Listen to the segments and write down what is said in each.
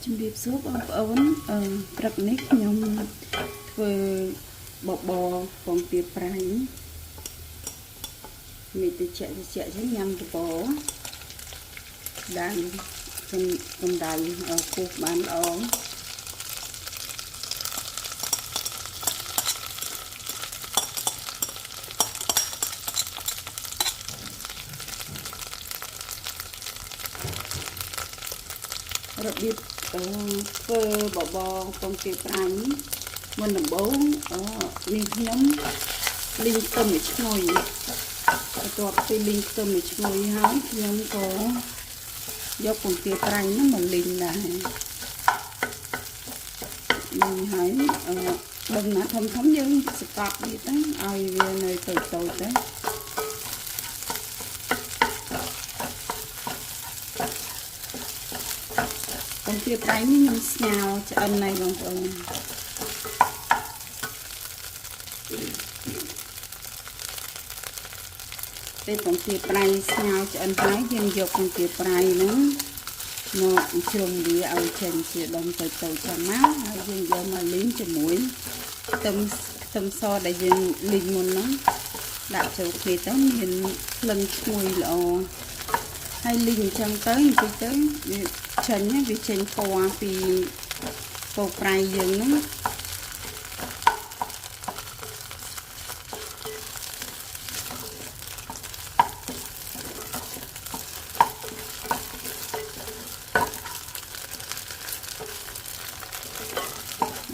ជំរាបសួរបងប្អូនព្រឹកនេះខ្ញុំធ្វើបបរពងទាប្រៃមានតិចចឹងញ៉ាំបបរដាំកម្ដៅពុះបានល្អរបៀបធ្វើបបរពងទាប្រៃមុនដំបូងនេះខ្ញុំលីងខ្ទឹមឲ្យឈ្ងុយបន្ទាប់ពីលីងខ្ទឹមឲ្យឈ្ងុយហើយខ្ញុំក៏យកពងទាប្រៃហ្នឹងមកលីងដែរលីងហើយដឹងណាធំយើងសកប់វាទៅឲ្យវានៅតូចទៅពងទាប្រៃនេះខ្ញុំស្ងោរឆ្អិនហើយបងប្អូនពេលពងទាប្រៃស្ងោរឆ្អិនហើយយើងយកពងទាប្រៃហ្នឹងមកជ្រុំវាឲ្យចេញជាដុំតូចចឹងមកហើយយើងយកមកលីងជាមួយខ្ទឹមសដែលយើងលីងមុនហ្នឹងដាក់ចូលគ្នាទៅមានក្លិនឈ្ងុយល្អហើយលីងអញ្ចឹងទៅបន្តិចទៅវាចេញពណ៌ពីពងប្រៃយើងហ្នឹង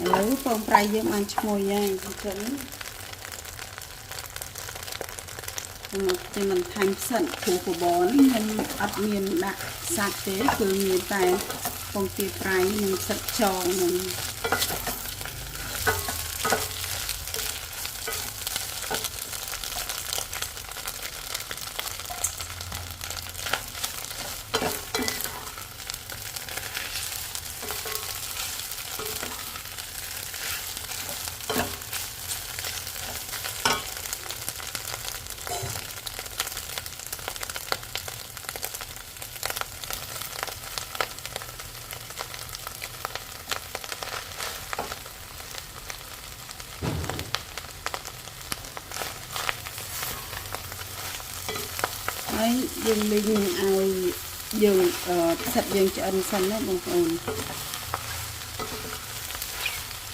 ឥឡូវពងប្រៃយើងបានឈ្ងុយហើយអញ្ចឹងខ្ញុំមិនថែមផ្សិតព្រោះបបរនេះខ្ញុំអត់មានដាក់សាច់ទេគឺមានតែពងទាប្រៃនិងផ្សិតចងហ្នឹងហើយយើងលីងឲ្យយើងផ្សិតយើងឆ្អិនសិនណាបងប្អូន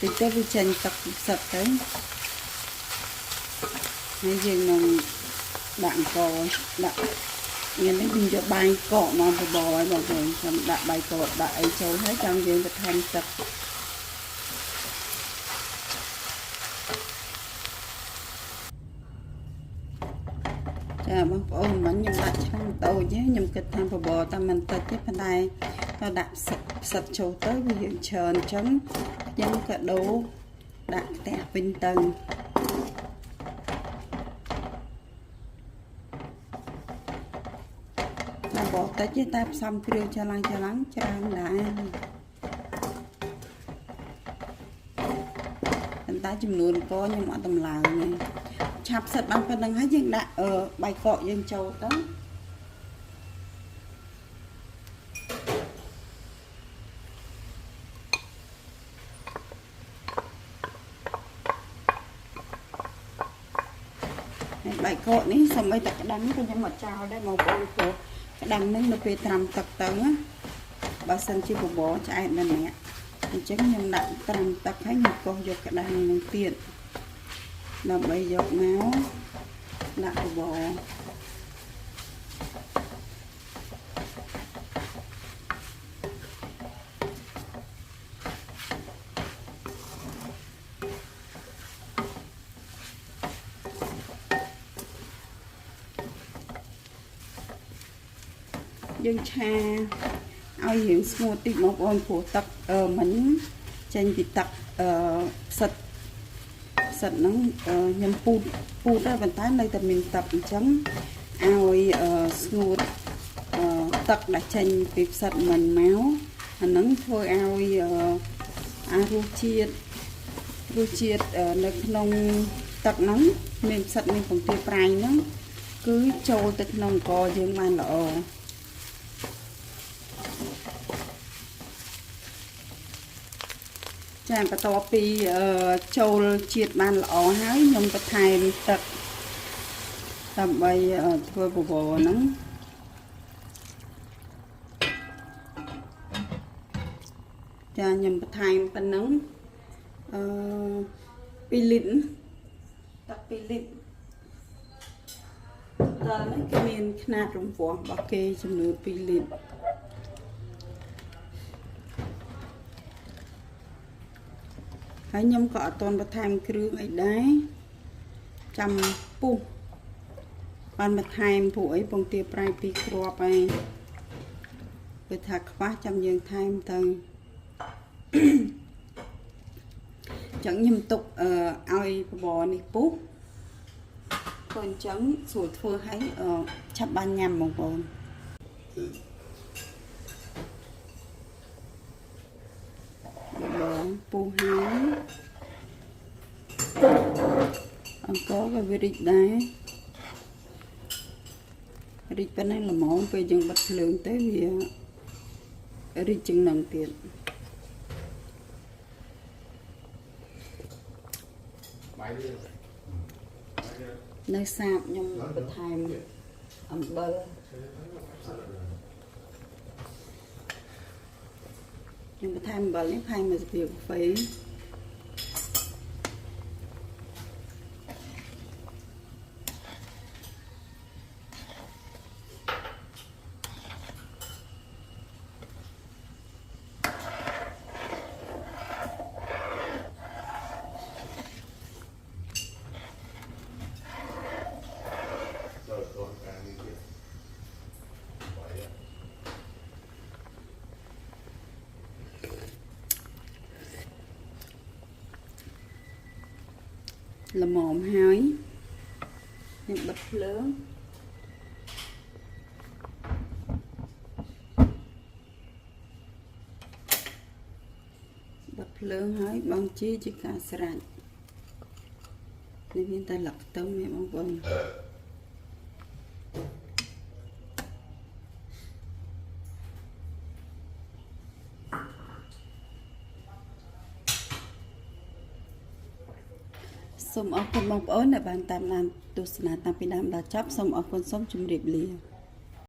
តិចទៅវាចេញទឹកផ្សិតទៅហើយយើងនឹងដាក់អង្គដាក់មាននេះយើងយកបាយកកមកបបរឲ្យបងប្អូនខ្ញុំដាក់បាយកកដាក់អីចូលហើយចាំយើងទៅថែមទឹកចាបងប្អូនមិនខ្ញុំដាក់ឆ្នាំតូចទេខ្ញុំគិតថាបបរតែមិនតិចទេប៉ុន្តែទៅដាក់ផ្សិតចូលទៅវាយើងច្រើនអញ្ចឹងខ្ញុំក៏ដូរដាក់ផ្ទះវិញទៅបបរតិចទេតែផ្សំគ្រឿងច្រឡាំងច្រើនដែរប៉ុន្តែចំនួនកខ្ញុំអត់តម្លើងទេឆាប់ផ្សិតបានប៉ុណ្្នឹងហើយយើងដាក់បាយកកយើងចូលទៅហើយបាយកកនេះសូម្បីតែក្តាំងក៏ខ្ញុំមកចោលដែរបងប្អូនព្រោះក្តាំងនេះនៅពេលត្រាំទឹកទៅបើសិនជាបបរឆ្អែតណាស់អ្នកអញ្ចឹងខ្ញុំដាក់ត្រាំទឹកហើយខ្ញុំកោសយកក្តាំងនឹងទៀតដើម្បីយកមកដាក់បបរយើងឆាឲ្យរៀងស្ងួតតិចបងប្អូនព្រោះទឹកមិញចេញពីទឹកផ្សិតហ្នឹងខ្ញុំពូតដែរប៉ុន្តែនៅតែមានទឹកអញ្ចឹងឲ្យស្ងួតទឹកដែលចេញពីផ្សិតមិញមកអាហ្នឹងធ្វើឲ្យរសជាតិនៅក្នុងទឹកហ្នឹងមានផ្សិតមានពងទាប្រៃហ្នឹងគឺចូលទៅក្នុងអង្គយើងបានល្អ អ ចាបន្ទាប់ពីចូលជាតិបានល្អហើយខ្ញុំបន្ថែមទឹកដើម្បីធ្វើបបរហ្នឹងចាខ្ញុំបន្ថែមប៉ុណ្ណឹង2 លីត្រទឹក2 លីត្រដល់នេះគេមានຂະຫນាតរង្វាស់របស់គេចំនួន2 លីត្រហើយខ្ញុំក៏អត់ទាន់បន្ថែមគ្រឿងអីដែរចាំពុះបានបន្ថែមព្រោះអីពងទាប្រៃ2គ្រាប់ឯងពេលថាខ្វះចាំយើងថែមទៅចឹងខ្ញុំទុកឲ្យបបរនេះពុះព្រោះអញ្ចឹងស្រួលធ្វើឲ្យឆាប់បានញ៉ាំបងប្អូនបងពុះហើយអង្គក៏វារីកដែររីកប៉ុណ្ណឹងល្មមពេលយើងបិទភ្លើងទៅវារីកជាងនឹងទៀតនៅសាបខ្ញុំបន្ថែមអំបិលខ្ញុំបន្ថែមអំបិលនេះផាយមួយស្លាបកាហ្វេល្មមហើយខ្ញុំបិទភ្លើងហើយបងជីជាការស្រេចនេះមានតែលឹកខ្ទឹមទេបងប្អូនសូមអរគុណបងប្អូនដែលបានតាមដានទស្សនាតាំងពីដើមដល់ចប់សូមអរគុណសូមជម្រាបលា